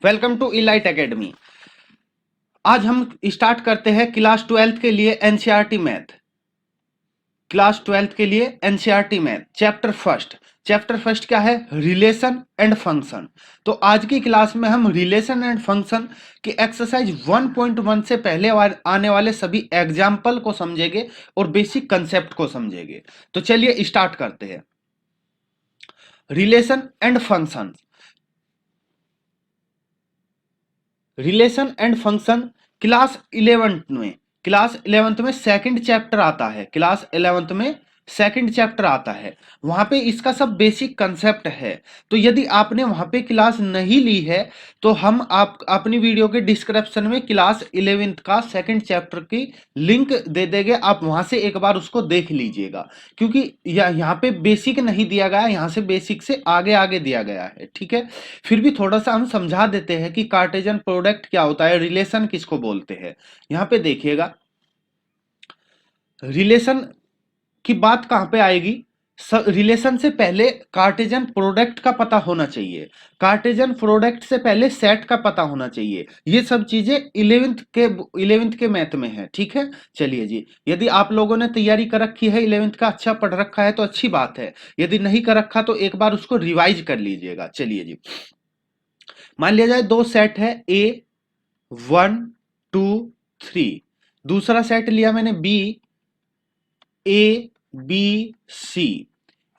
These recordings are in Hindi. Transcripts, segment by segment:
Welcome to elite academy. आज हम स्टार्ट करते हैं क्लास 12th के लिए एनसीईआरटी मैथ। क्लास 12th के लिए एनसीईआरटी मैथ चैप्टर फर्स्ट क्या है? Relation and function. तो आज की क्लास में हम रिलेशन एंड फंक्शन की एक्सरसाइज 1.1 से पहले आने वाले सभी एग्जाम्पल को समझेंगे और बेसिक कंसेप्ट को समझेंगे। तो चलिए स्टार्ट करते हैं। Relation and function. Relation and function class 11th में सेकंड चैप्टर आता है। क्लास 11th में सेकंड चैप्टर आता है, वहां पे इसका सब बेसिक कंसेप्ट है। तो यदि आपने वहां पे क्लास नहीं ली है तो हम आप अपनी वीडियो के डिस्क्रिप्शन में क्लास 11th का सेकंड चैप्टर की लिंक दे देंगे, आप वहां से एक बार उसको देख लीजिएगा। क्योंकि यहाँ पे बेसिक नहीं दिया गया, यहाँ से बेसिक से आगे आगे दिया गया है, ठीक है। फिर भी थोड़ा सा हम समझा देते हैं कि कार्टेशियन प्रोडक्ट क्या होता है, रिलेशन किसको बोलते हैं। यहां पे देखिएगा, रिलेशन की बात कहां पे आएगी? रिलेशन से पहले कार्टेशियन प्रोडक्ट का पता होना चाहिए, कार्टेशियन प्रोडक्ट से पहले सेट का पता होना चाहिए। ये सब चीजें 11th के मैथ में है, ठीक है। चलिए जी, यदि आप लोगों ने तैयारी कर रखी है 11th का, अच्छा पढ़ रखा है तो अच्छी बात है। यदि नहीं कर रखा तो एक बार उसको रिवाइज कर लीजिएगा। चलिए जी, मान लिया जाए दो सेट है, ए 1 2 3। दूसरा सेट लिया मैंने बी, ए बी सी।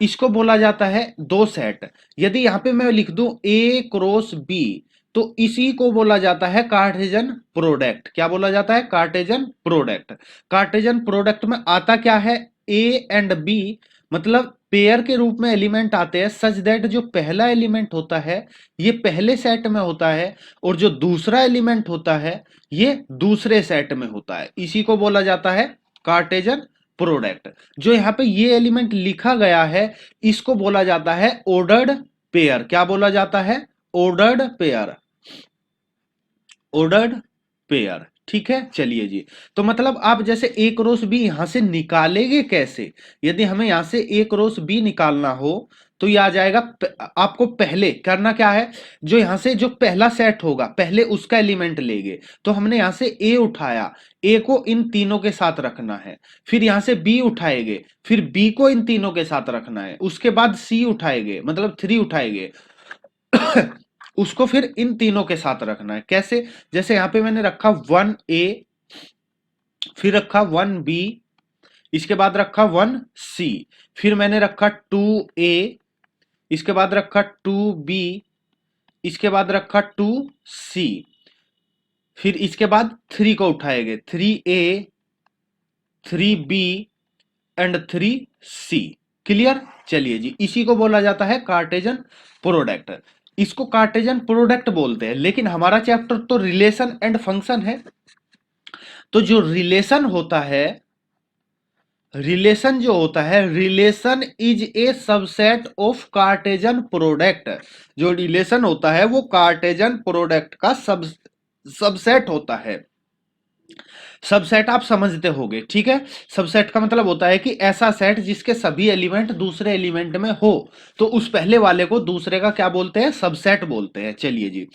इसको बोला जाता है दो सेट। यदि यहां पे मैं लिख दूं ए क्रॉस बी, तो इसी को बोला जाता है कार्टेशियन प्रोडक्ट। क्या बोला जाता है? Cartesian product. कार्टेशियन प्रोडक्ट में आता क्या है? ए एंड बी मतलब पेयर के रूप में एलिमेंट आते हैं, सच दैट जो पहला एलिमेंट होता है ये पहले सेट में होता है और जो दूसरा एलिमेंट होता है ये दूसरे सेट में होता है। इसी को बोला जाता है कार्टेशियन प्रोडक्ट। जो यहां पे ये एलिमेंट लिखा गया है इसको बोला जाता है ऑर्डर्ड पेयर। क्या बोला जाता है? Ordered pair. ऑर्डर्ड पेयर, ठीक है। चलिए जी, तो मतलब आप जैसे ए क्रॉस बी यहां से निकालेंगे कैसे? यदि हमें यहां से ए क्रॉस बी निकालना हो तो ये आ जाएगा, आपको पहले करना क्या है, जो यहां से जो पहला सेट होगा पहले उसका एलिमेंट लेंगे। तो हमने यहां से ए उठाया, ए को इन तीनों के साथ रखना है। फिर यहां से बी उठाएंगे, फिर बी को इन तीनों के साथ रखना है। उसके बाद सी उठाएंगे, मतलब 3 उठाएंगे उसको फिर इन तीनों के साथ रखना है। कैसे? जैसे यहां पे मैंने रखा 1A, फिर रखा 1B, इसके बाद रखा 1C, फिर मैंने रखा 2A, इसके बाद रखा 2B, इसके बाद रखा 2C, फिर इसके बाद 3 को उठाएंगे, 3A, 3B and 3C। Clear? चलिए जी, इसी को बोला जाता है कार्टेशियन प्रोडक्ट। इसको कार्टेशियन प्रोडक्ट बोलते हैं, लेकिन हमारा चैप्टर तो रिलेशन एंड फंक्शन है। तो जो रिलेशन होता है, रिलेशन जो होता है, relation is a subset of Cartesian product. जो रिलेशन होता है वो कार्टेशियन प्रोडक्ट का सबसेट होता है। सबसेट आप समझते होंगे, ठीक है। सबसेट का मतलब होता है कि ऐसा सेट जिसके सभी एलिमेंट दूसरे एलिमेंट में हो, तो उस पहले वाले को दूसरे का क्या बोलते हैं? सबसेट बोलते हैं। चलिए जी,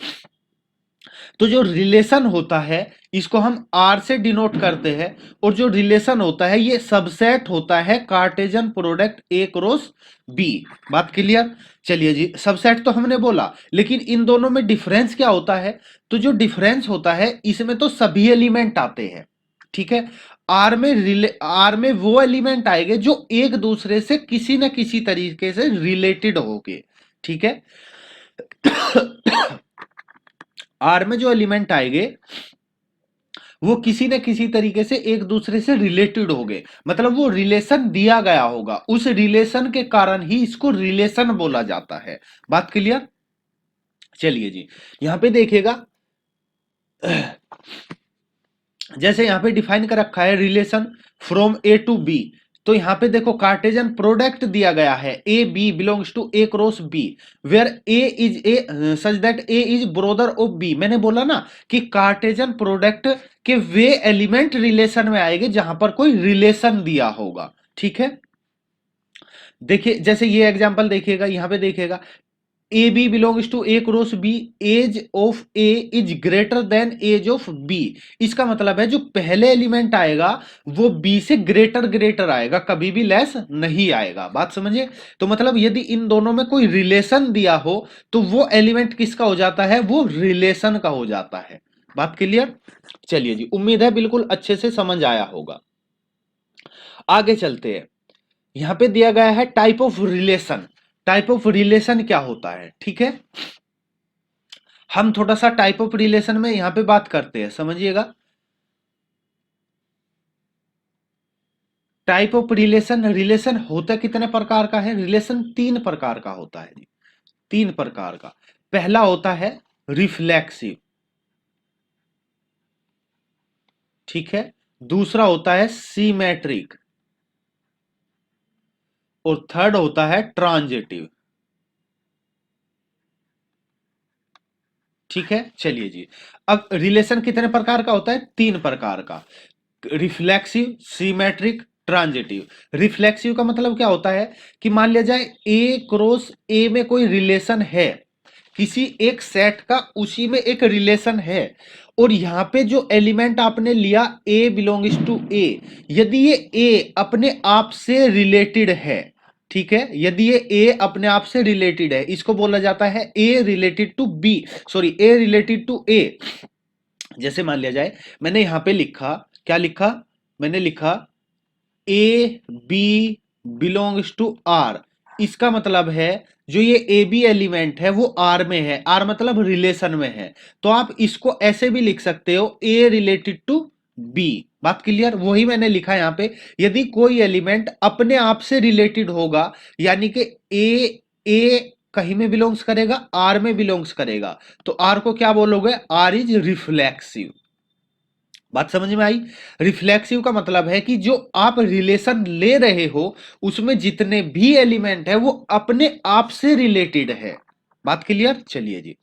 तो जो रिलेशन होता है इसको हम आर से डिनोट करते हैं, और जो रिलेशन होता है ये सबसेट होता है Cartesian product A cross B. बात क्लियर? चलिए जी, सबसेट तो हमने बोला, लेकिन इन दोनों में डिफरेंस क्या होता है? तो जो डिफरेंस होता है इसमें तो सभी एलिमेंट आते हैं, ठीक है। आर में वो एलिमेंट आएंगे जो एक दूसरे से किसी न किसी तरीके से रिलेटेड होंगे, ठीक है। आर में जो एलिमेंट आएंगे वो किसी न किसी तरीके से एक दूसरे से रिलेटेड होंगे, मतलब वो रिलेशन दिया गया होगा, उस रिलेशन के कारण ही इसको रिलेशन बोला जाता है। बात क्लियर? चलिए जी, यहां पे देखिएगा, जैसे यहां पे डिफाइन कर रखा है relation from A to B. तो यहां पे देखो कार्टेशियन प्रोडक्ट दिया गया है, A B belongs to A cross B, where A is a such that A is brother of B. मैंने बोला ना कि कार्टेशियन प्रोडक्ट के वे एलिमेंट रिलेशन में आएंगे जहां पर कोई रिलेशन दिया होगा, ठीक है। देखिए, जैसे ये एग्जांपल देखिएगा, यहां पे देखिएगा A B belongs to A cross B, age of A is greater than age of B. इसका मतलब है जो पहले एलिमेंट आएगा वो बी से ग्रेटर ग्रेटर आएगा, कभी भी लेस नहीं आएगा। बात समझिए। तो मतलब यदि इन दोनों में कोई रिलेशन दिया हो तो वो एलिमेंट किसका हो जाता है, वो रिलेशन का हो जाता है। बात क्लियर। चलिए जी, उम्मीद है बिल्कुल अच्छे से समझ आया होगा। आगे चलते हैं। यहां पे दिया गया है type of relation. Type of relation क्या होता है, ठीक है। हम थोड़ा सा टाइप ऑफ रिलेशन में यहां पे बात करते हैं, समझिएगा। टाइप ऑफ रिलेशन, रिलेशन होता कितने प्रकार का है, रिलेशन तीन प्रकार का होता है जी, तीन प्रकार का। पहला होता है रिफ्लेक्सिव, ठीक है। दूसरा होता है सीमेट्रिक, और थर्ड होता है ट्रांजिटिव, ठीक है। चलिए जी, अब रिलेशन कितने प्रकार का होता है, तीन प्रकार का। Reflexive, symmetric, transitive. रिफ्लेक्सिव का मतलब क्या होता है कि मान लिया जाए ए क्रॉस ए में कोई रिलेशन है, किसी एक सेट का उसी में एक रिलेशन है, और यहां पे जो एलिमेंट आपने लिया ए बिलोंग्स टू ए, यदि ये ए अपने आप से रिलेटेड है, ठीक है, यदि ये ए अपने आप से रिलेटेड है, इसको बोला जाता है A related to B, sorry A related to A. जैसे मान लिया जाए मैंने यहां पे लिखा, क्या लिखा, मैंने लिखा A B belongs to R. इसका मतलब है जो ये ए बी एलिमेंट है वो आर में है, आर मतलब रिलेशन में है। तो आप इसको ऐसे भी लिख सकते हो ए रिलेटेड टू बी। बात क्लियर। वही मैंने लिखा यहां पे, यदि कोई एलिमेंट अपने आप से रिलेटेड होगा, यानी कि ए कहीं में बिलोंग्स करेगा, आर में बिलोंग्स करेगा, तो आर को क्या बोलोगे, आर इज रिफ्लेक्सिव। बात समझ में आई। रिफ्लेक्सिव का मतलब है कि जो आप रिलेशन ले रहे हो उसमें जितने भी एलिमेंट है वो अपने आप से रिलेटेड है। बात क्लियर। चलिए जी,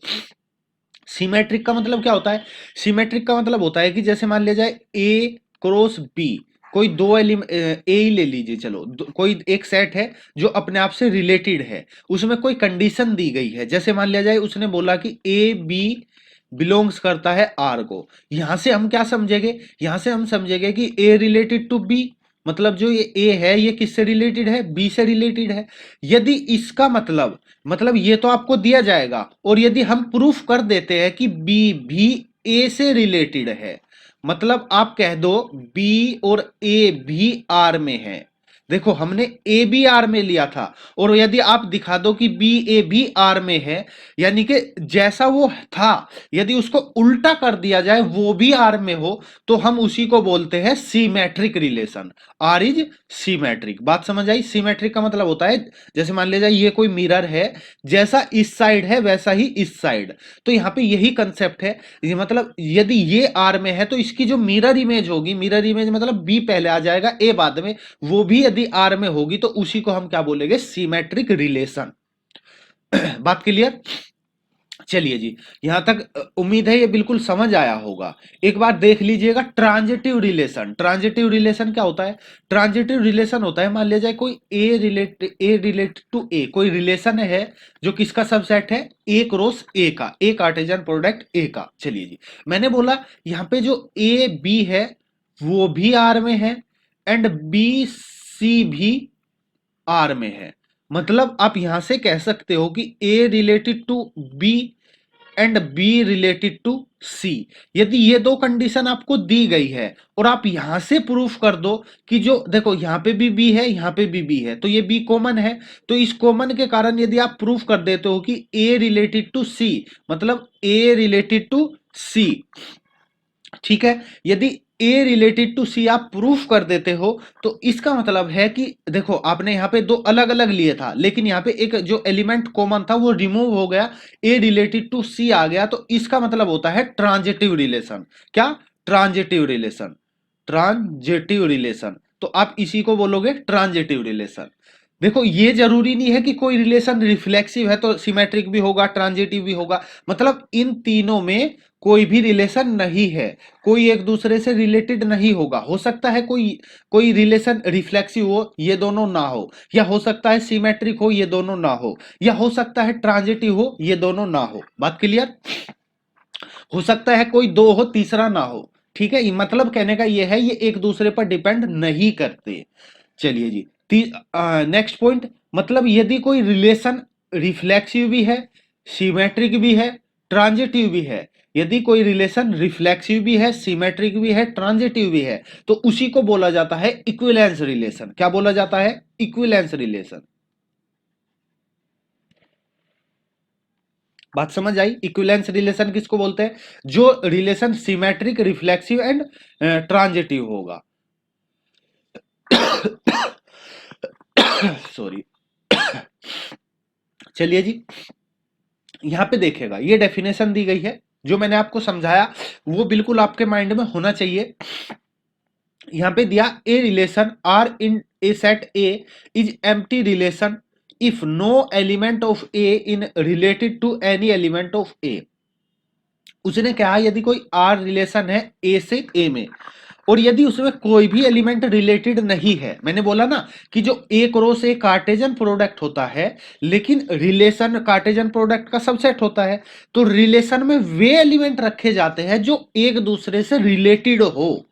सिमेट्रिक का मतलब क्या होता है, सिमेट्रिक का मतलब होता है कि जैसे मान लिया जाए ए क्रॉस बी, कोई दो एलिमेंट ए ही ले लीजिए, चलो कोई एक सेट है जो अपने आप से रिलेटेड है, उसमें कोई कंडीशन दी गई है। जैसे मान लिया जाए उसने बोला कि ए बी बिलोंग्स करता है आर को, यहां से हम क्या समझेंगे, यहां से हम समझेंगे कि ए रिलेटेड टू बी, मतलब जो ये ए है ये किससे रिलेटेड है, बी से रिलेटेड है। यदि इसका मतलब ये तो आपको दिया जाएगा, और यदि हम प्रूफ कर देते हैं कि बी भी ए से रिलेटेड है, मतलब आप कह दो बी और ए भी आर में है। देखो हमने ए बी आर में लिया था, और यदि आप दिखा दो कि बी ए भी आर में है, यानी कि जैसा वो था यदि उसको उल्टा कर दिया जाए वो भी आर में हो, तो हम उसी को बोलते हैं symmetric relation. R is symmetric. बात समझ आई। सीमेट्रिक का मतलब होता है जैसे मान लीजिए ये कोई मिरर है, जैसा इस साइड है वैसा ही इस साइड, तो यहां पे यही कंसेप्ट है। ये मतलब यदि ये आर में है तो इसकी जो मिरर इमेज होगी, मिरर इमेज मतलब बी पहले आ जाएगा ए बाद में, वो भी यदि आर में होगी तो उसी को हम क्या बोलेंगे, सीमेट्रिक रिलेशन। बात क्लियर। चलिए जी, यहां तक उम्मीद है ये बिल्कुल समझ आया होगा। एक बार देख लीजिएगा ट्रांजिटिव रिलेशन। ट्रांजिटिव रिलेशन क्या होता है, ट्रांजिटिव रिलेशन होता है मान लिया जाए कोई ए रिलेटेड टू ए, कोई रिलेशन है जो किसका सबसेट है, ए क्रॉस ए का, ए कार्टेशियन प्रोडक्ट ए का। चलिए जी, मैंने बोला यहां पे जो ए बी है वो भी आर में है, एंड बी सी भी आर में है। मतलब आप यहां से कह सकते हो कि A related to B and B related to C. यदि ये दो कंडीशन आपको दी गई है और आप यहां से प्रूफ कर दो कि जो देखो यहां पे भी बी है यहां पे भी बी है, तो ये बी कॉमन है, तो इस कॉमन के कारण यदि आप प्रूफ कर देते हो कि ए रिलेटेड टू सी, मतलब ए रिलेटेड टू सी, ठीक है। यदि ए रिलेटेड टू सी आप प्रूफ कर देते हो तो इसका मतलब है कि देखो आपने यहां पे दो अलग अलग लिए था, लेकिन यहां पे एक जो एलिमेंट कॉमन था वो रिमूव हो गया, ए रिलेटेड टू सी आ गया, तो इसका मतलब होता है ट्रांजिटिव रिलेशन। क्या, ट्रांजिटिव रिलेशन, ट्रांजिटिव रिलेशन। तो आप इसी को बोलोगे ट्रांजिटिव रिलेशन। देखो ये जरूरी नहीं है कि कोई रिलेशन रिफ्लेक्सिव है तो सिमेट्रिक भी होगा, ट्रांजिटिव भी होगा, मतलब इन तीनों में कोई भी रिलेशन नहीं है, कोई एक दूसरे से रिलेटेड नहीं होगा। हो सकता है कोई कोई रिलेशन रिफ्लेक्सिव हो, ये दोनों ना हो, या हो सकता है सिमेट्रिक हो, ये दोनों ना हो, या हो सकता है ट्रांजिटिव हो, ये दोनों ना हो। बात क्लियर? हो सकता है कोई दो हो, तीसरा ना हो। ठीक है, मतलब कहने का ये है, ये एक दूसरे पर डिपेंड नहीं करते। चलिए जी, नेक्स्ट पॉइंट, मतलब यदि कोई रिलेशन रिफ्लेक्सिव भी है, सिमेट्रिक भी है, ट्रांजिटिव भी है, यदि कोई रिलेशन रिफ्लेक्सिव भी है, सिमेट्रिक भी है, ट्रांजिटिव भी है, तो उसी को बोला जाता है इक्विवेलेंस रिलेशन। क्या बोला जाता है? Equivalence relation. बात समझ आई? इक्विवेलेंस रिलेशन किसको बोलते हैं? जो relation symmetric, reflexive and transitive होगा। सॉरी। चलिए जी, यहां पे देखिएगा, ये डेफिनेशन दी गई है, जो मैंने आपको समझाया वो बिल्कुल आपके माइंड में होना चाहिए। यहां पे दिया, a relation R in a set A is empty relation if no element of A in related to any element of A. उसने कहा यदि कोई आर रिलेशन है ए से ए में, और यदि उसमें कोई भी एलिमेंट रिलेटेड नहीं है, मैंने बोला ना कि जो ए क्रॉस ए कार्टेजन प्रोडक्ट होता है, लेकिन रिलेशन कार्टेजन प्रोडक्ट का सबसेट होता है, तो रिलेशन में वे एलिमेंट रखे जाते हैं जो एक दूसरे से रिलेटेड हो।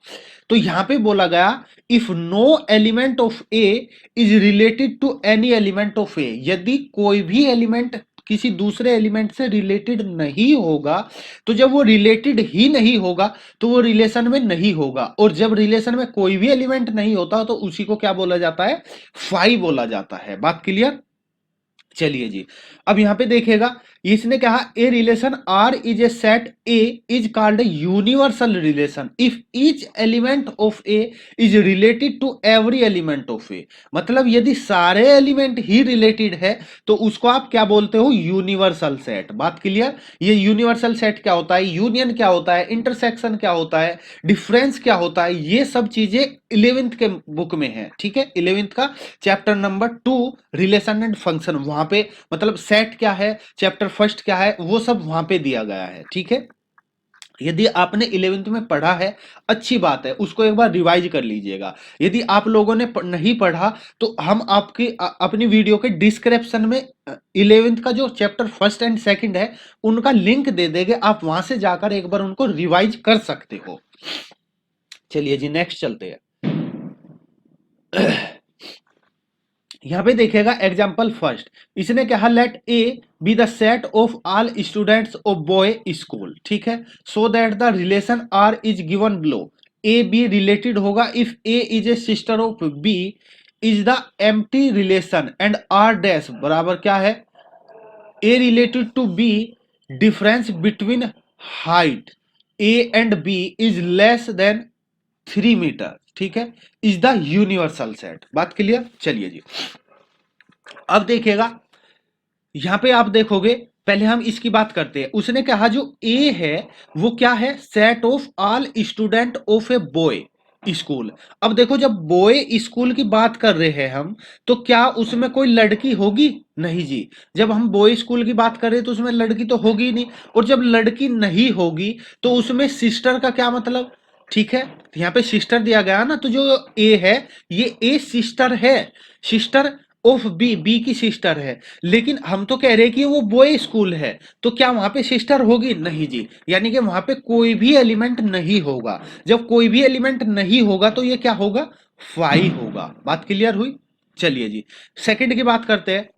तो यहां पे बोला गया, if no element of A is related to any element of A, यदि कोई भी एलिमेंट किसी दूसरे एलिमेंट से रिलेटेड नहीं होगा, तो जब वो रिलेटेड ही नहीं होगा तो वो रिलेशन में नहीं होगा, और जब रिलेशन में कोई भी एलिमेंट नहीं होता तो उसी को क्या बोला जाता है? फाई बोला जाता है। बात क्लियर? चलिए जी, अब यहां पे देखिएगा, इसने कहा a relation R is a set A is called a universal relation if each element of A is related to every element of A. मतलब यदि सारे एलिमेंट ही रिलेटेड है तो उसको आप क्या बोलते हो? Universal set. बात क्लियर? ये यूनिवर्सल सेट क्या होता है, यूनियन क्या होता है, इंटरसेक्शन क्या होता है, डिफरेंस क्या होता है, ये सब चीजें 11th के बुक में है। ठीक है, 11th का chapter number 2 relation and function, वहां पे मतलब सेट क्या है, चैप्टर फर्स्ट क्या है, वो सब वहां पे दिया गया है। ठीक है, यदि आपने 11th में पढ़ा है, अच्छी बात है, उसको एक बार रिवाइज कर लीजिएगा। यदि आप लोगों ने नहीं पढ़ा तो हम आपकी अपनी वीडियो के डिस्क्रिप्शन में 11th का जो चैप्टर फर्स्ट एंड सेकंड है उनका लिंक दे देंगे, आप वहां से जाकर एक बार उनको रिवाइज कर सकते हो। चलिए जी, नेक्स्ट चलते हैं। यहां पे देखिएगा एग्जाम्पल फर्स्ट, इसने कहा let A be the set of all students of boy school. ठीक है, so that the relation R is given below. A B related होगा if A is a sister of B is the empty relation and R dash बराबर क्या है? A related to B, difference between height A and B is less than 3 metre. ठीक है, इज द यूनिवर्सल सेट। बात क्लियर? चलिए जी, अब देखिएगा, यहां पे आप देखोगे, पहले हम इसकी बात करते हैं। उसने कहा जो ए है वो क्या है? Set of all student of a boy school. अब देखो, जब बॉय स्कूल की बात कर रहे हैं हम, तो क्या उसमें कोई लड़की होगी? नहीं जी। जब हम बॉय स्कूल की बात कर रहे हैं तो उसमें लड़की तो होगी ही नहीं, और जब लड़की नहीं होगी तो उसमें सिस्टर का क्या मतलब? ठीक है, यहाँ पे सिस्टर दिया गया ना, तो जो ए है ये ए सिस्टर है, सिस्टर ऑफ बी, बी की सिस्टर है। लेकिन हम तो कह रहे हैं कि वो बॉय स्कूल है, तो क्या वहां पे सिस्टर होगी? नहीं जी, यानी कि वहां पे कोई भी एलिमेंट नहीं होगा। जब कोई भी एलिमेंट नहीं होगा तो ये क्या होगा? फाई होगा। बात क्लियर हुई? चलिए जी, सेकंड की बात करते हैं।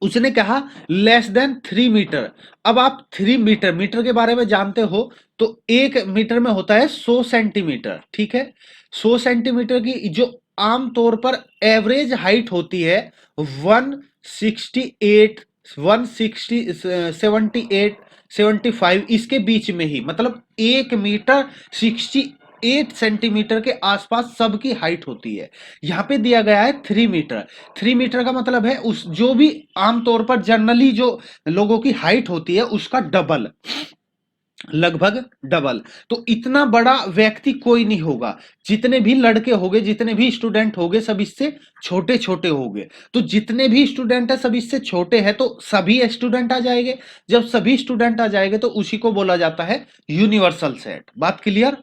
उसने कहा लेस देन 3 मीटर। अब आप 3 मीटर, मीटर के बारे में जानते हो, तो 1 मीटर में होता है 100 सेंटीमीटर। ठीक है, 100 सेंटीमीटर की जो आमतौर पर एवरेज हाइट होती है 168, 160, 78, 75, इसके बीच में ही, मतलब 1 मीटर 68 सेंटीमीटर के आसपास सबकी हाइट होती है। यहां पे दिया गया है 3 मीटर। 3 मीटर का मतलब है उस जो भी आमतौर पर जनरली जो लोगों की हाइट होती है उसका डबल। लगभग डबल। तो इतना बड़ा व्यक्ति कोई नहीं होगा, जितने भी लड़के होंगे, जितने भी स्टूडेंट होंगे, सब इससे छोटे छोटे होंगे। तो जितने भी स्टूडेंट है सब इससे छोटे हैं, तो सभी स्टूडेंट आ जाएंगे। जब सभी स्टूडेंट आ जाएंगे तो उसी को बोला जाता है यूनिवर्सल सेट। बात क्लियर?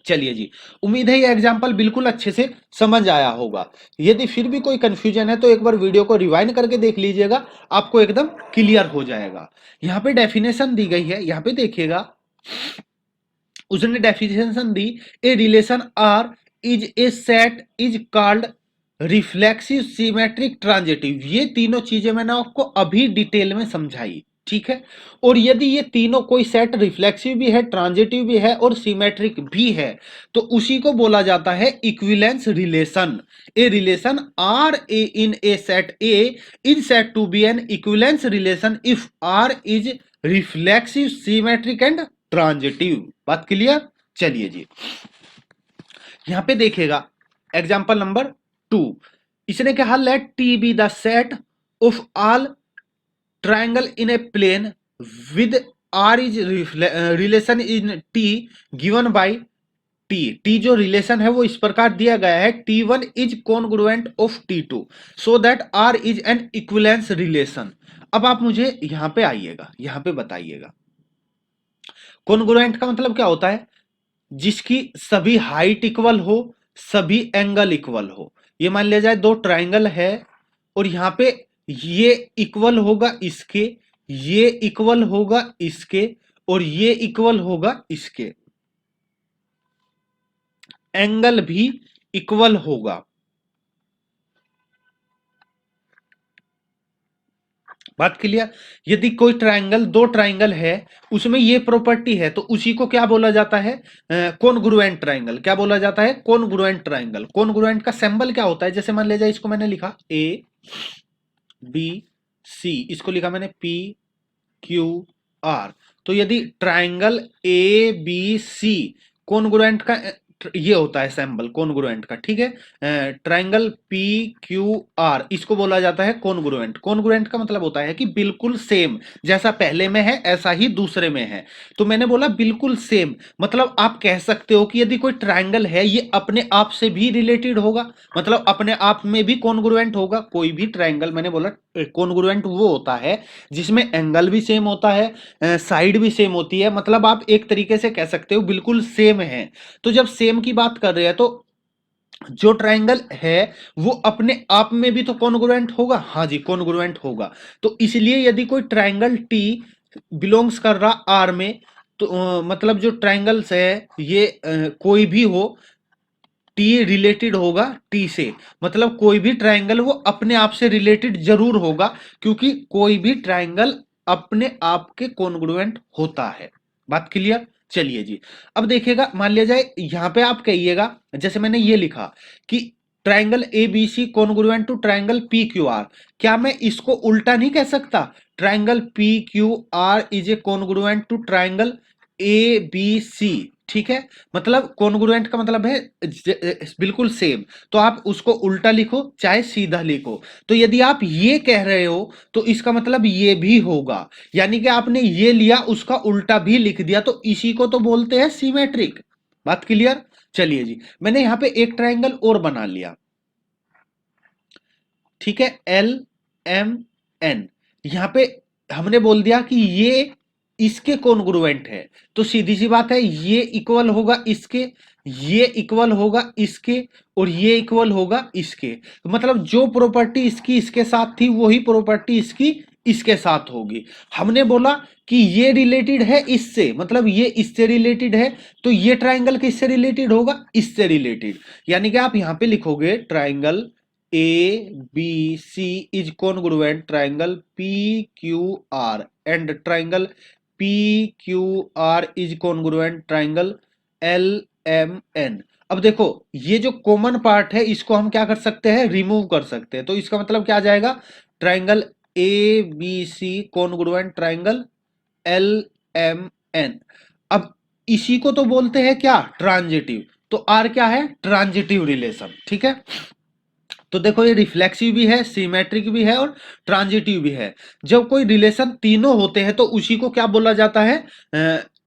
चलिए जी, उम्मीद है ये एग्जांपल बिल्कुल अच्छे से समझ आया होगा। यदि फिर भी कोई कंफ्यूजन है तो एक बार वीडियो को रिवाइंड करके देख लीजिएगा, आपको एकदम क्लियर हो जाएगा। यहां पे डेफिनेशन दी गई है, यहां पे देखिएगा, उसने डेफिनेशन दी, a relation R is a set is called reflexive symmetric transitive. ये तीनों चीजें मैंने आपको अभी डिटेल में समझाई, ठीक है। और यदि ये तीनों कोई सेट रिफ्लेक्सिव भी है, ट्रांजिटिव भी है और सिमेट्रिक भी है, तो उसी को बोला जाता है equivalence relation. A relation R a in a set A is said to be an equivalence relation if R is reflexive symmetric and transitive. बात क्लियर? चलिए जी, यहां पे देखिएगा एग्जांपल नंबर 2। इसने कहा let T be the set of all triangle in a plane with R is relation in T given by T. T जो रिलेशन है वो इस प्रकार दिया गया है, T1 is congruent of T2 so that R is an equivalence relation. अब आप मुझे यहां पे आइएगा, यहां पे बताइएगा कॉन्ग्रुएंट का मतलब क्या होता है? जिसकी सभी हाइट इक्वल हो, सभी एंगल इक्वल हो। ये मान लिया जाए दो ट्राइंगल है और यहां पे ये इक्वल होगा इसके, ये इक्वल होगा इसके और ये इक्वल होगा इसके, एंगल भी इक्वल होगा। बात क्लियर? यदि कोई ट्राइंगल, दो ट्राइंगल है, उसमें ये प्रॉपर्टी है तो उसी को क्या बोला जाता है? Congruent triangle. क्या बोला जाता है? Congruent triangle. कॉन्ग्रुएंट का सिंबल क्या होता है? जैसे मान लीजिए इसको मैंने लिखा ए बी सी, इसको लिखा मैंने पी क्यू आर। तो यदि triangle A B C congruent का ये होता है सिंबल कॉन्ग्रुएंट का, ठीक है। ट्राइंगल पी क्यू आर, इसको बोला जाता है कॉन्ग्रुएंट। कॉन्ग्रुएंट का मतलब होता है कि बिल्कुल सेम, जैसा पहले में है ऐसा ही दूसरे में है। तो मैंने बोला बिल्कुल सेम, मतलब आप कह सकते हो कि यदि कोई ट्राइंगल है ये अपने आप से भी रिलेटेड होगा, मतलब अपने आप में भी कॉन्ग्रुएंट होगा। कोई भी ट्राइंगल, मैंने बोला कॉन्ग्रुएंट वो होता है जिसमें एंगल भी सेम होता है, साइड भी सेम होती है, मतलब आप एक तरीके से कह सकते हो बिल्कुल सेम है। तो जब सेम की बात कर रहे हैं तो जो ट्राइंगल है वो अपने आप में भी तो कॉन्ग्रुएंट होगा। हाँ जी, कॉन्ग्रुएंट होगा। तो इसलिए यदि कोई ट्राइंगल टी बिलोंग्स कर रहा आर में, तो मतलब जो ट्राइंगल्स है ये कोई भी हो, टी रिलेटेड होगा टी से, मतलब कोई भी ट्राइंगल वो अपने आप से रिलेटेड जरूर होगा, क्योंकि कोई भी ट्राइंगल अपने आप के कॉन्ग्रुएंट होता है। बात क्लियर? चलिए जी, अब देखिएगा, मान लिया जाए यहां पे आप कहिएगा, जैसे मैंने ये लिखा कि triangle A B C congruent to triangle P Q R. क्या मैं इसको उल्टा नहीं कह सकता? Triangle P Q R is a congruent to triangle A B C, ठीक है। मतलब कॉन्ग्रुएंट का मतलब है बिल्कुल सेम, तो आप उसको उल्टा लिखो चाहे सीधा लिखो। तो यदि आप ये कह रहे हो तो इसका मतलब ये भी होगा, यानी कि आपने ये लिया उसका उल्टा भी लिख दिया, तो इसी को तो बोलते हैं सिमेट्रिक। बात क्लियर? चलिए जी, मैंने यहां पे एक ट्राइंगल और बना लिया, ठीक है, एल एम एन। यहां पे हमने बोल दिया कि ये इसके कॉन्ग्रुएंट है, तो सीधी सी बात है ये इक्वल होगा इसके, ये इक्वल होगा इसके और ये इक्वल होगा इसके। तो मतलब जो प्रॉपर्टी इसकी इसके साथ थी वही प्रॉपर्टी इसकी इसके साथ होगी। हमने बोला कि ये रिलेटेड है इससे, मतलब ये इससे रिलेटेड है, तो ये ट्राइंगल किससे रिलेटेड होगा? इससे रिलेटेड। यानी कि आप यहां पे लिखोगे triangle A B C is congruent triangle P Q R and triangle P Q R is congruent triangle L M N. अब देखो ये जो कॉमन पार्ट है इसको हम क्या कर सकते हैं? रिमूव कर सकते हैं। तो इसका मतलब क्या आ जाएगा? Triangle A B C congruent triangle L M N. अब इसी को तो बोलते हैं क्या? ट्रांजिटिव। तो आर क्या है? ट्रांजिटिव रिलेशन, ठीक है। तो देखो ये रिफ्लेक्सिव भी है, सिमेट्रिक भी है और ट्रांजिटिव भी है। जब कोई रिलेशन तीनों होते हैं तो उसी को क्या बोला जाता है?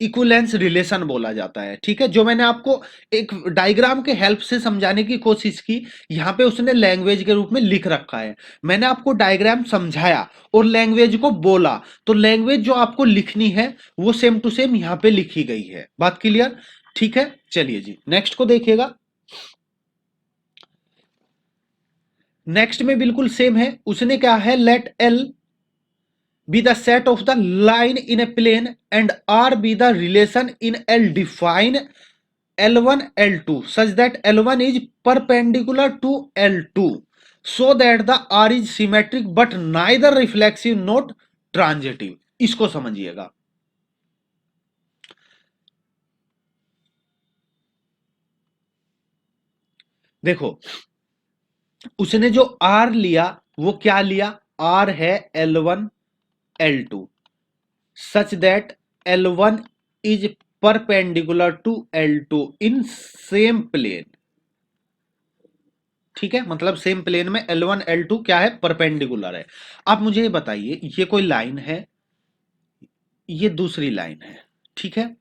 इक्विवेलेंस रिलेशन बोला जाता है, ठीक है। जो मैंने आपको एक डायग्राम के हेल्प से समझाने की कोशिश की, यहां पे उसने लैंग्वेज के रूप में लिख रखा है। मैंने आपको डायग्राम समझाया और लैंग्वेज को बोला, तो लैंग्वेज जो आपको लिखनी है वो सेम टू सेम यहां पे लिखी गई है। बात क्लियर? ठीक है, चलिए जी नेक्स्ट को देखिएगा। नेक्स्ट में बिल्कुल सेम है। उसने क्या है, let L be the set of the line in a plane and R be the relation in L. Define L1 L2 such that L1 is perpendicular to L2 so that the R is symmetric but neither reflexive nor transitive। इसको समझिएगा। देखो उसने जो R लिया वो क्या लिया, R है L1 L2 such that L1 is perpendicular to L2 in same plane। ठीक है, मतलब सेम प्लेन में L1 L2 क्या है, परपेंडिकुलर है। आप मुझे ये बताइए, ये कोई लाइन है, ये दूसरी लाइन है, ठीक है।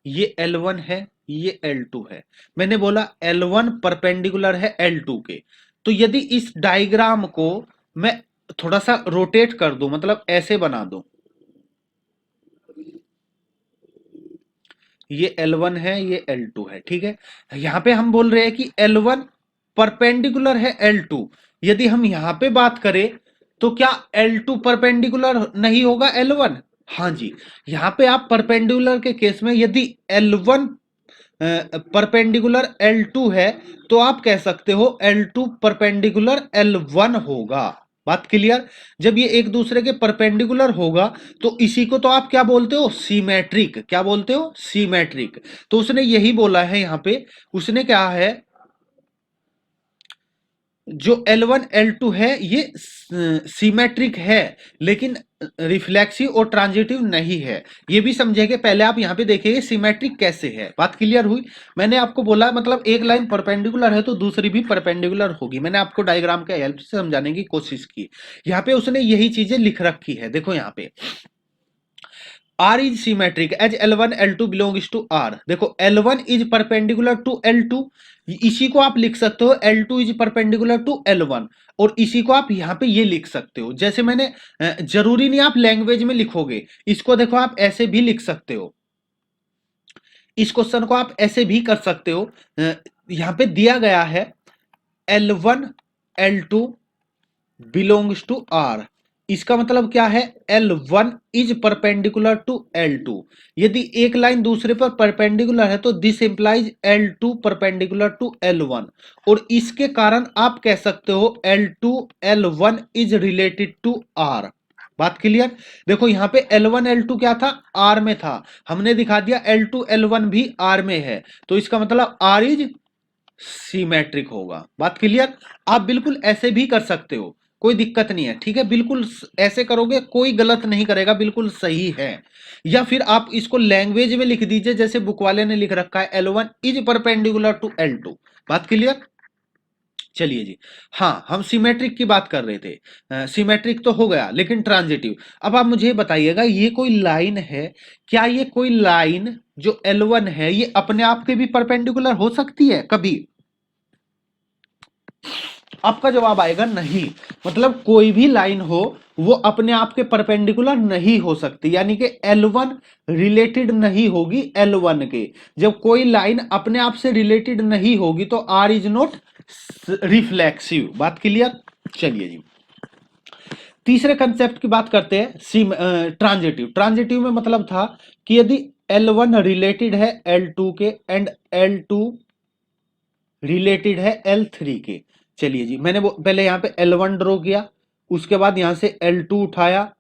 ये L1 है, ये L2 है। मैंने बोला L1 परपेंडिकुलर है L2 के। तो यदि इस डायग्राम को मैं थोड़ा सा रोटेट कर दूं, मतलब ऐसे बना दूं, ये L1 है, ये L2 है, ठीक है। यहां पे हम बोल रहे हैं कि L1 परपेंडिकुलर है L2। यदि हम यहां पे बात करें तो क्या L2 परपेंडिकुलर नहीं होगा L1? हाँ जी। यहां पे आप परपेंडिकुलर के केस में यदि L1 परपेंडिकुलर L2 है तो आप कह सकते हो L2 परपेंडिकुलर L1 होगा। बात क्लियर? जब ये एक दूसरे के परपेंडिकुलर होगा तो इसी को तो आप क्या बोलते हो, सीमेट्रिक। क्या बोलते हो, सीमेट्रिक। तो उसने यही बोला है यहां पे। उसने क्या है, जो L1 L2 है ये सीमेट्रिक है लेकिन रिफ्लेक्सिव और ट्रांजिटिव नहीं है। ये भी समझेंगे, पहले आप यहां पे देखिए सीमेट्रिक कैसे है। बात क्लियर हुई? मैंने आपको बोला मतलब एक लाइन परपेंडिकुलर है तो दूसरी भी परपेंडिकुलर होगी। मैंने आपको डायग्राम के हेल्प से समझाने की कोशिश की। यहां पे उसने यही चीजें लिख रखी है, देखो यहां पे R is symmetric as L1 L2 belongs to R। देखो L1 is perpendicular to L2, इसी को आप लिख सकते हो L2 is perpendicular to L1, और इसी को आप यहां पे ये लिख सकते हो। जैसे मैंने जरूरी नहीं आप लैंग्वेज में लिखोगे, इसको देखो आप ऐसे भी लिख सकते हो। इस क्वेश्चन को आप ऐसे भी कर सकते हो। यहां पे दिया गया है L1 L2 belongs to R। इसका मतलब क्या है, L1 is perpendicular to L2। यदि एक लाइन दूसरे पर परपेंडिकुलर है तो this implies L2 perpendicular to L1, और इसके कारण आप कह सकते हो L2 L1 is related to R। बात क्लियर? देखो यहां पे L1 L2 क्या था, R में था। हमने दिखा दिया L2 L1 भी R में है, तो इसका मतलब R इज सीमेट्रिक होगा। बात क्लियर? आप बिल्कुल ऐसे भी कर सकते हो, कोई दिक्कत नहीं है, ठीक है। बिल्कुल ऐसे करोगे कोई गलत नहीं करेगा, बिल्कुल सही है। या फिर आप इसको लैंग्वेज में लिख दीजिए जैसे बुक वाले ने लिख रखा है L1 is perpendicular to L2। बात क्लियर? चलिए जी। हाँ, हम सिमेट्रिक की बात कर रहे थे। सिमेट्रिक तो हो गया, लेकिन ट्रांजिटिव। अब आप मुझे बताइएगा, ये कोई लाइन है, क्या ये कोई लाइन जो L1 है ये अपने आप के भी परपेंडिकुलर हो सकती है कभी? आपका जवाब आएगा नहीं। मतलब कोई भी लाइन हो वो अपने आप के परपेंडिकुलर नहीं हो सकती, यानी कि L1 रिलेटेड नहीं होगी L1 के। जब कोई लाइन अपने आप से रिलेटेड नहीं होगी तो R इज नॉट रिफ्लेक्सिव। बात क्लियर? चलिए जी तीसरे कंसेप्ट की बात करते हैं, ट्रांजिटिव। ट्रांजिटिव में मतलब था कि यदि L1 रिलेटेड है L2 के एंड L2 रिलेटेड है L3 के। चलिए जी, मैंने पहले यहां पे L1 ड्रॉ किया, उसके बाद यहां से L2 उठाया,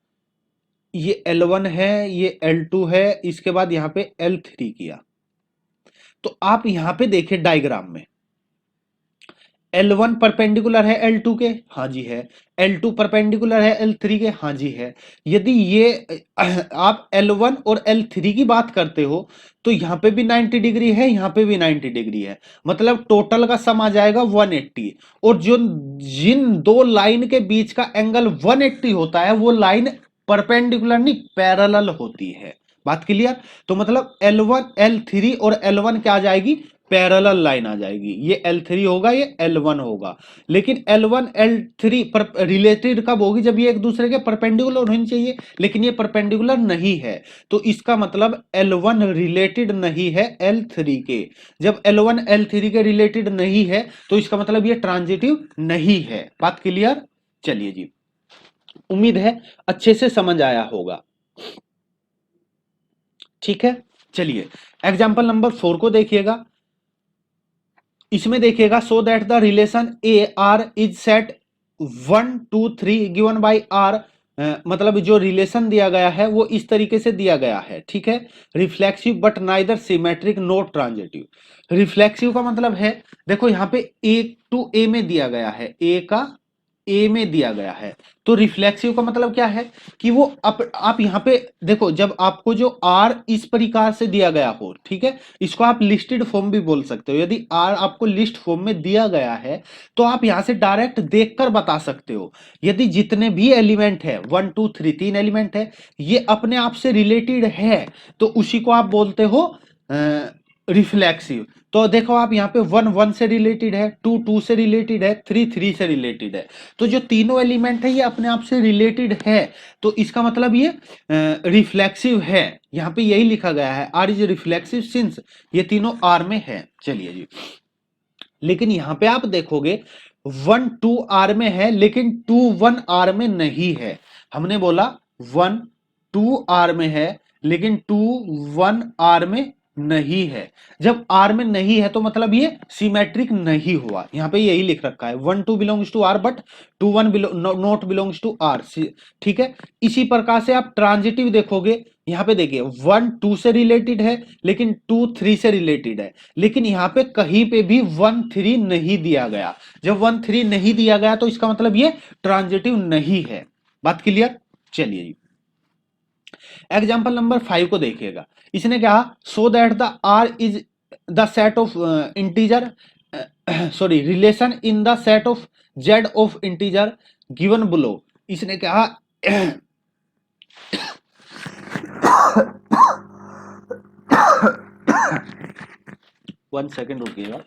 ये L1 है, ये L2 है, इसके बाद यहां पे L3 किया। तो आप यहां पे देखिए डायग्राम में L1 परपेंडिकुलर है L2 के, हाँ जी है। L2 परपेंडिकुलर है L3 के, हाँ जी है। यदि ये आप L1 और L3 की बात करते हो तो यहां पे भी 90 डिग्री है, यहां पे भी 90 डिग्री है, मतलब टोटल का सम आ जाएगा 180। और जो जिन दो लाइन के बीच का एंगल 180 होता है वो लाइन परपेंडिकुलर नहीं पैरेलल होती है। बात क्लियर। तो मतलब L1 L3 और L1 क्या आ जाएगी, पैरेलल लाइन आ जाएगी। ये L3 होगा, ये L1 होगा। लेकिन L1 L3 पर रिलेटेड कब होगी, जब ये एक दूसरे के परपेंडिकुलर होनी चाहिए, लेकिन ये परपेंडिकुलर नहीं है। तो इसका मतलब L1 रिलेटेड नहीं है L3 के। जब L1 L3 के रिलेटेड नहीं है तो इसका मतलब ये ट्रांजिटिव नहीं है। बात क्लियर। चलिए जी, उम्मीद है अच्छे से समझ आया होगा। ठीक है, चलिए एग्जाम्पल नंबर 4 को देखिएगा। इसमें देखिएगा, so that the relation A R is set 1 2 3 given by R. मतलब जो रिलेशन दिया गया है वो इस तरीके से दिया गया है। ठीक है, reflexive but neither symmetric note transitive. Reflexive का मतलब है, देखो यहां पे ए टू ए में दिया गया है, ए का ए में दिया गया है। तो रिफ्लेक्सिव का मतलब क्या है कि वो आप यहां पे देखो, जब आपको जो आर इस प्रकार से दिया गया हो, ठीक है, इसको आप लिस्टेड फॉर्म भी बोल सकते हो। यदि आर आपको लिस्ट फॉर्म में दिया गया है तो आप यहां से डायरेक्ट देखकर बता सकते हो। यदि जितने भी एलिमेंट है, 1 2 3 3 एलिमेंट है, ये अपने आप से रिलेटेड है, तो उसी को आप बोलते हो रिफ्लेक्सिव। तो देखो आप यहाँ पे 1 1 से रिलेटेड है, 2 2 से रिलेटेड है, 3 3 से रिलेटेड है। तो जो तीनों एलिमेंट है ये अपने आप से रिलेटेड है, तो इसका मतलब ये रिफ्लेक्सिव है। यहाँ पे यही लिखा गया है, आर इज रिफ्लेक्सिव सिंस ये तीनों आर में है। चलिए जी, लेकिन यहां पे आप देखोगे 1 2 आर में है लेकिन 2 1 आर में नहीं है। हमने बोला 1 2 आर में है लेकिन 2 1 आर में नहीं है। जब आर में नहीं है तो मतलब ये सिमेट्रिक नहीं हुआ। यहां पे यही लिख रखा है, 1 2 belongs to R but 2 1 not belongs to R. ठीक है, इसी प्रकार से आप ट्रांजिटिव देखोगे, यहां पे देखिए 1 2 से रिलेटेड है लेकिन 2 3 से रिलेटेड है, लेकिन यहां पे कहीं पे भी 1 3 नहीं दिया गया। जब 1 3 नहीं दिया गया तो इसका मतलब ये ट्रांजिटिव नहीं है। बात क्लियर। चलिए जी, एग्जाम्पल नंबर 5 को देखिएगा। इसने कहा, so that the R is the set of integer, sorry relation in the set of Z of integer given below. इसने कहा 1 सेकेंड रुकिएगा।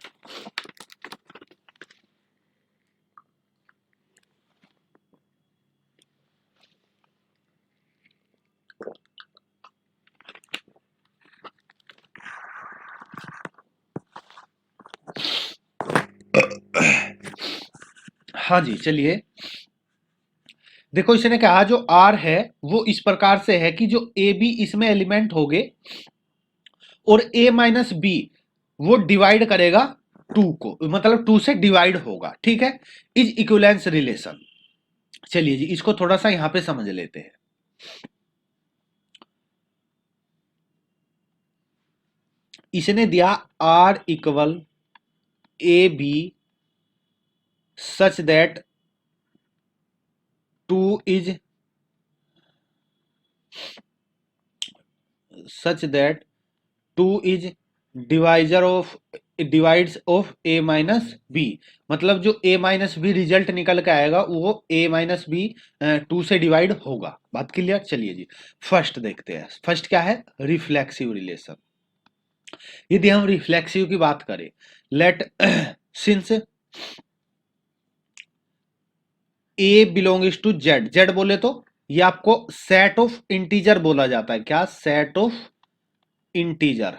हाँ जी, चलिए देखो, इसने कहा जो आर है वो इस प्रकार से है कि जो ए बी इसमें एलिमेंट होंगे और ए माइनस बी वो डिवाइड करेगा 2 को, मतलब 2 से डिवाइड होगा। ठीक है, इज इक्विवेलेंस रिलेशन। चलिए जी, इसको थोड़ा सा यहां पे समझ लेते हैं। इसने दिया R equal A B such that 2 is such that 2 is divisor of divides of A minus B. मतलब जो ए माइनस बी रिजल्ट निकल के आएगा वो ए माइनस बी 2 से डिवाइड होगा। बात क्लियर। चलिए जी, फर्स्ट देखते हैं। फर्स्ट क्या है, रिफ्लेक्सिव रिलेशन। यदि हम रिफ्लेक्सिव की बात करें, let since A belongs to Z, Z बोले तो ये आपको सेट ऑफ इंटीजर बोला जाता है। क्या, सेट ऑफ इंटीजर।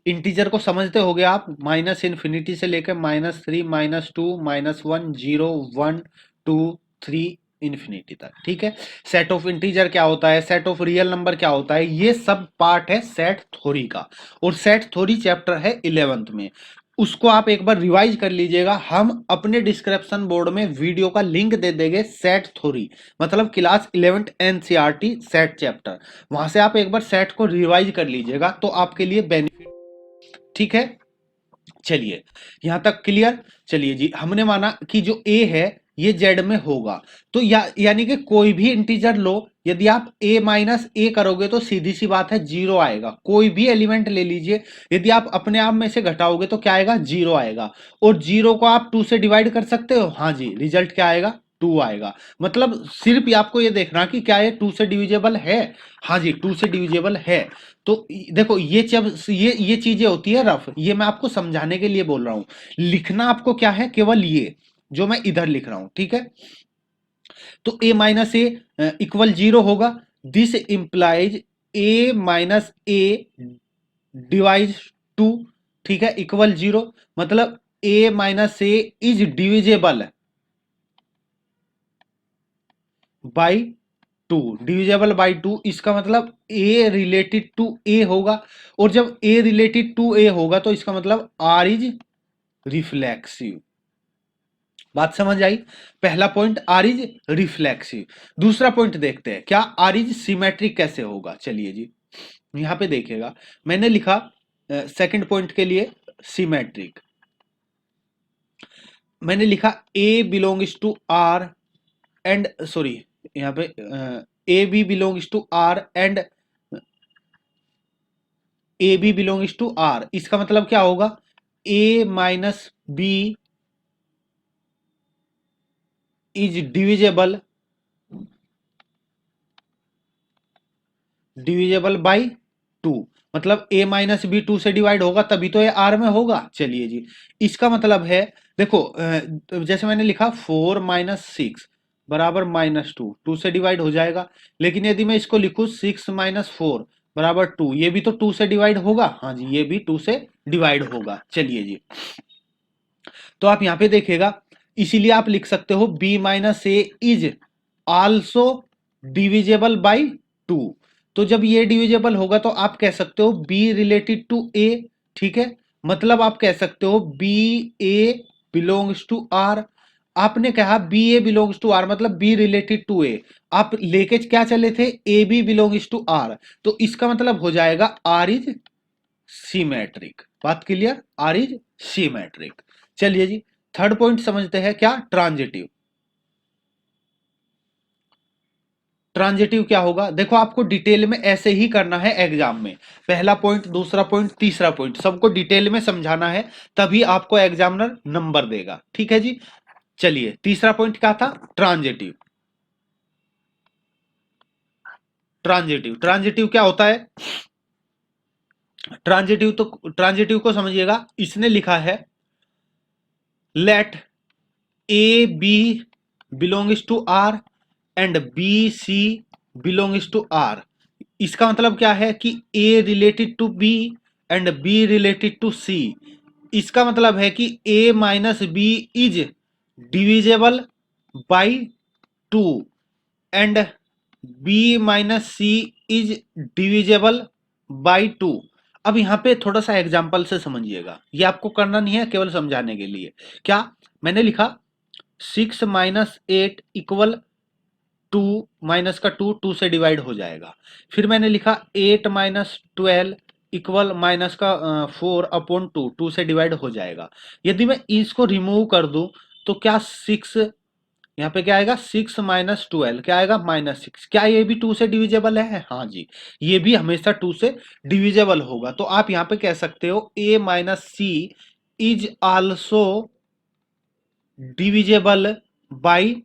इंटीजर को समझते होगे आप, माइनस इन्फिनिटी से लेकर -3 -2 -1 0 1 2 3 इन्फिनिटी तक। ठीक है, सेट ऑफ इंटीजर क्या होता है, सेट ऑफ रियल नंबर क्या होता है, ये सब पार्ट है सेट थ्योरी का। और सेट थ्योरी चैप्टर है 11th में, उसको आप एक बार रिवाइज कर लीजिएगा। हम अपने डिस्क्रिप्शन बोर्ड में वीडियो का लिंक दे देंगे, सेट थ्योरी मतलब class 11th NCERT set chapter. वहां से आप एक बार सेट को रिवाइज कर लीजिएगा तो आपके लिए बेनिफिट। ठीक है, चलिए यहां तक क्लियर। चलिए जी, हमने माना कि जो ए है ये जेड में होगा, तो यानी कि कोई भी इंटीजर लो, यदि आप a माइनस ए करोगे तो सीधी सी बात है 0 आएगा। कोई भी एलिमेंट ले लीजिए, यदि आप अपने आप में से घटाओगे तो क्या आएगा, 0 आएगा। और 0 को आप 2 से डिवाइड कर सकते हो, हाँ जी, रिजल्ट क्या आएगा, टू आएगा। मतलब सिर्फ ये आपको ये देखना कि क्या ये 2 से डिविजेबल है। हाँ जी, 2 से डिविजेबल है। तो देखो ये जब ये चीजें होती है रफ, ये मैं आपको समझाने के लिए बोल रहा हूं। लिखना आपको क्या है, केवल ये जो मैं इधर लिख रहा हूं, ठीक है। तो a माइनस ए इक्वल 0 होगा। This implies a minus A divide 2, ठीक है, इक्वल 0। मतलब a minus A is divisible by 2, divisible by 2। इसका मतलब a रिलेटेड टू a होगा, और जब a रिलेटेड टू a होगा तो इसका मतलब r इज रिफ्लेक्सिव। बात समझ आई। पहला पॉइंट आर इज रिफ्लेक्सिव। दूसरा पॉइंट देखते हैं क्या आर इज सिमेट्रिक कैसे होगा। चलिए जी, यहां पे देखिएगा मैंने लिखा सेकंड पॉइंट के लिए सिमेट्रिक, मैंने लिखा A belongs to R and sorry, यहां पे A B belongs to R and A B belongs to R. इसका मतलब क्या होगा, A minus B is divisible by 2। मतलब a माइनस बी 2 से डिवाइड होगा तभी तो ये r में होगा। चलिए जी, इसका मतलब है देखो जैसे मैंने लिखा 4 माइनस 6 बराबर माइनस 2, 2 से डिवाइड हो जाएगा। लेकिन यदि मैं इसको लिखूं 6 माइनस 4 बराबर 2, ये भी तो 2 से डिवाइड होगा। हाँ जी, ये भी 2 से डिवाइड होगा। चलिए जी, तो आप यहां पे देखिएगा, इसीलिए आप लिख सकते हो b minus A is also divisible by 2। तो जब ये डिविजेबल होगा तो आप कह सकते हो b रिलेटेड टू a, ठीक है। मतलब आप कह सकते हो B A belongs to R. आपने कहा B A belongs to R, मतलब बी रिलेटेड टू ए। आप लेके क्या चले थे, A B belongs to R. तो इसका मतलब हो जाएगा आर इज सीमेट्रिक। बात क्लियर, आर इज सीमेट्रिक। चलिए जी, थर्ड पॉइंट समझते हैं क्या, ट्रांजिटिव। ट्रांजिटिव क्या होगा, देखो आपको डिटेल में ऐसे ही करना है एग्जाम में। पहला पॉइंट, दूसरा पॉइंट, तीसरा पॉइंट सबको डिटेल में समझाना है, तभी आपको एग्जामिनर नंबर देगा, ठीक है जी। चलिए, तीसरा पॉइंट क्या था, ट्रांजिटिव। ट्रांजिटिव ट्रांजिटिव क्या होता है, ट्रांजिटिव को समझिएगा। इसने लिखा है let A B belongs to R and B C belongs to R. इसका मतलब क्या है कि A related to B and B related to C. इसका मतलब है कि A minus B is divisible by 2 and B minus C is divisible by 2। अब यहां पे थोड़ा सा एग्जांपल से समझिएगा, ये आपको करना नहीं है, केवल समझाने के लिए। क्या मैंने लिखा 6 माइनस 8 इक्वल 2, माइनस का 2 2 से डिवाइड हो जाएगा। फिर मैंने लिखा 8 माइनस 12 इक्वल माइनस का 4 अपॉन 2, 2 से डिवाइड हो जाएगा। यदि मैं इसको रिमूव कर दूं तो क्या 6, यहाँ पे क्या आएगा, 6 माइनस 12 क्या आएगा, माइनस 6। क्या ये भी 2 से डिविजेबल है, हाँ जी, ये भी हमेशा 2 से डिविजेबल होगा। तो आप यहाँ पे कह सकते हो a minus C is also divisible by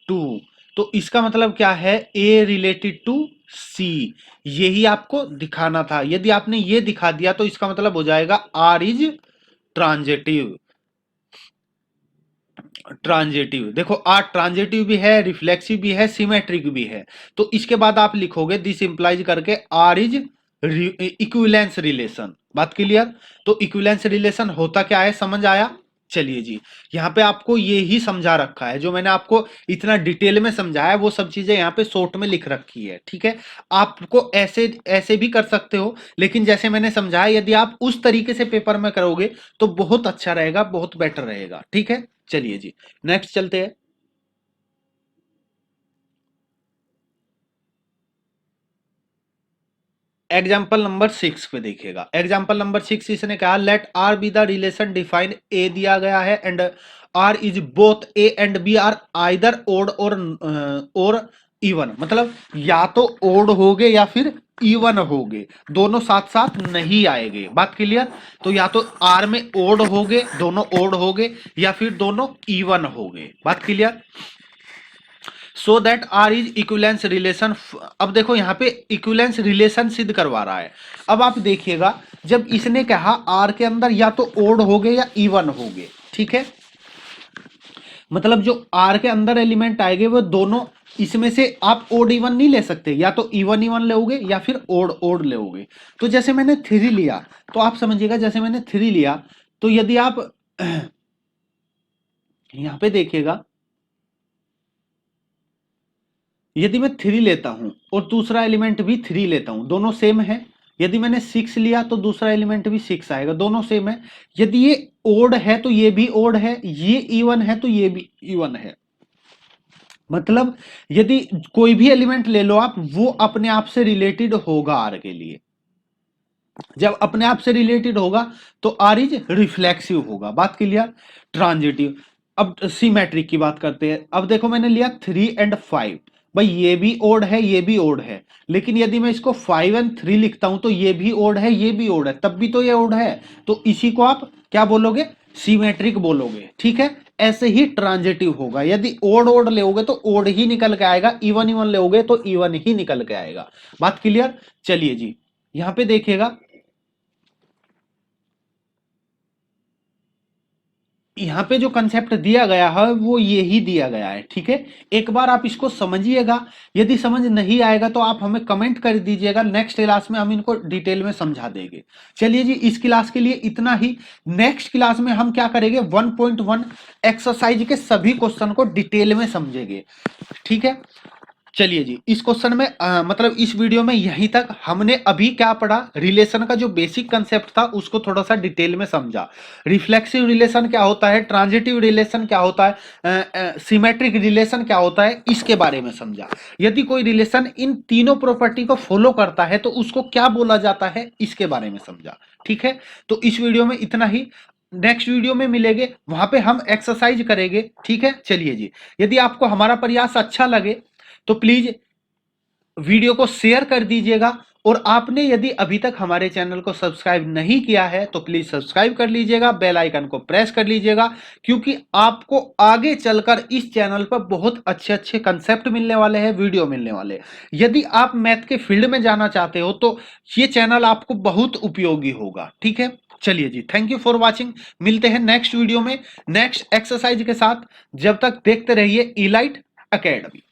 2। तो इसका मतलब क्या है, ए रिलेटेड टू सी। यही आपको दिखाना था। यदि आपने ये दिखा दिया तो इसका मतलब हो जाएगा आर इज ट्रांजिटिव। ट्रांजिटिव देखो, आर ट्रांजिटिव भी है, रिफ्लेक्सिव भी है, सिमेट्रिक भी है। तो इसके बाद आप लिखोगे दिस इंप्लाइज करके आर इज इक्विवेलेंस रिलेशन। बात क्लियर। तो इक्विवेलेंस रिलेशन होता क्या है, समझ आया। चलिए जी, यहाँ पे आपको ये ही समझा रखा है, जो मैंने आपको इतना डिटेल में समझाया वो सब चीजें यहाँ पे शॉर्ट में लिख रखी है, ठीक है। आपको ऐसे ऐसे भी कर सकते हो, लेकिन जैसे मैंने समझाया यदि आप उस तरीके से पेपर में करोगे तो बहुत अच्छा रहेगा, बहुत बेटर रहेगा, ठीक है। चलिए जी, नेक्स्ट चलते हैं। एग्जाम्पल नंबर 6 पे देखिएगा। एग्जाम्पल नंबर 6 इसने कहा let R be the relation define, A दिया गया है and R is both A and B are either odd और इवन। मतलब या तो ओड होगे या फिर इवन होगे, दोनों साथ साथ नहीं आएंगे। बात क्लियर। तो या तो आर में ओड होगे, दोनों ओड होगे, या फिर दोनों इवन होगे। बात clear. So that R is equivalence relation. अब देखो यहाँ पे इक्विवेलेंस रिलेशन सिद्ध करवा रहा है। अब आप देखिएगा, जब इसने कहा आर के अंदर या तो ओड हो गए या इवन हो गए, ठीक है, मतलब जो आर के अंदर एलिमेंट आएंगे वो दोनों, इसमें से आप ओड इवन नहीं ले सकते, या तो इवन इवन लोगे या फिर ओड ओड लोगे। तो जैसे मैंने थ्री लिया, तो आप समझिएगा, जैसे मैंने थ्री लिया, तो यदि आप यहां पे देखिएगा, यदि मैं थ्री लेता हूं और दूसरा एलिमेंट भी थ्री लेता हूं, दोनों सेम है। यदि मैंने सिक्स लिया तो दूसरा एलिमेंट भी सिक्स आएगा, दोनों सेम है। यदि ये ओड है तो ये भी ओड है, ये इवन है तो ये भी इवन है। मतलब यदि कोई भी एलिमेंट ले लो आप, वो अपने आप से रिलेटेड होगा आर के लिए। जब अपने आप से रिलेटेड होगा तो आर इज रिफ्लेक्सिव होगा। बात क्लियर। ट्रांजिटिव। अब सिमेट्रिक की बात करते हैं। अब देखो मैंने लिया 3 और 5, भाई ये भी ओड है ये भी ओड है, लेकिन यदि मैं इसको 5 और 3 लिखता हूं तो ये भी ओड है ये भी ओड है, तब भी तो ये ओड है। तो इसी को आप क्या बोलोगे? सिमेट्रिक बोलोगे, ठीक है। ऐसे ही ट्रांजिटिव होगा, यदि ओड ओड लोगे तो ओड ही निकल के आएगा, इवन इवन लोगे तो इवन ही निकल के आएगा। बात क्लियर। चलिए जी, यहां पे देखिएगा, यहाँ पे जो कंसेप्ट दिया गया है वो यही दिया गया है, ठीक है। एक बार आप इसको समझिएगा, यदि समझ नहीं आएगा तो आप हमें कमेंट कर दीजिएगा, नेक्स्ट क्लास में हम इनको डिटेल में समझा देंगे। चलिए जी, इस क्लास के लिए इतना ही। नेक्स्ट क्लास में हम क्या करेंगे, 1.1 एक्सरसाइज के सभी क्वेश्चन को डिटेल में समझेंगे, ठीक है। चलिए जी, इस क्वेश्चन में मतलब इस वीडियो में यहीं तक। हमने अभी क्या पढ़ा, रिलेशन का जो बेसिक कंसेप्ट था उसको थोड़ा सा डिटेल में समझा। रिफ्लेक्सिव रिलेशन क्या होता है, ट्रांजिटिव रिलेशन क्या होता है, सिमेट्रिक रिलेशन क्या होता है, इसके बारे में समझा। यदि कोई रिलेशन इन तीनों प्रॉपर्टी को फॉलो करता है तो उसको क्या बोला जाता है, इसके बारे में समझा, ठीक है। तो इस वीडियो में इतना ही। नेक्स्ट वीडियो में मिलेंगे, वहां पे हम एक्सरसाइज करेंगे, ठीक है। चलिए जी, यदि आपको हमारा प्रयास अच्छा लगे तो प्लीज वीडियो को शेयर कर दीजिएगा, और आपने यदि अभी तक हमारे चैनल को सब्सक्राइब नहीं किया है तो प्लीज सब्सक्राइब कर लीजिएगा, बेल आइकन को प्रेस कर लीजिएगा, क्योंकि आपको आगे चलकर इस चैनल पर बहुत अच्छे अच्छे कंसेप्ट मिलने वाले हैं, वीडियो मिलने वाले हैं। यदि आप मैथ के फील्ड में जाना चाहते हो तो ये चैनल आपको बहुत उपयोगी होगा, ठीक है। चलिए जी, थैंक यू फॉर वॉचिंग। मिलते हैं नेक्स्ट वीडियो में नेक्स्ट एक्सरसाइज के साथ। जब तक देखते रहिए इलाइट एकेडमी।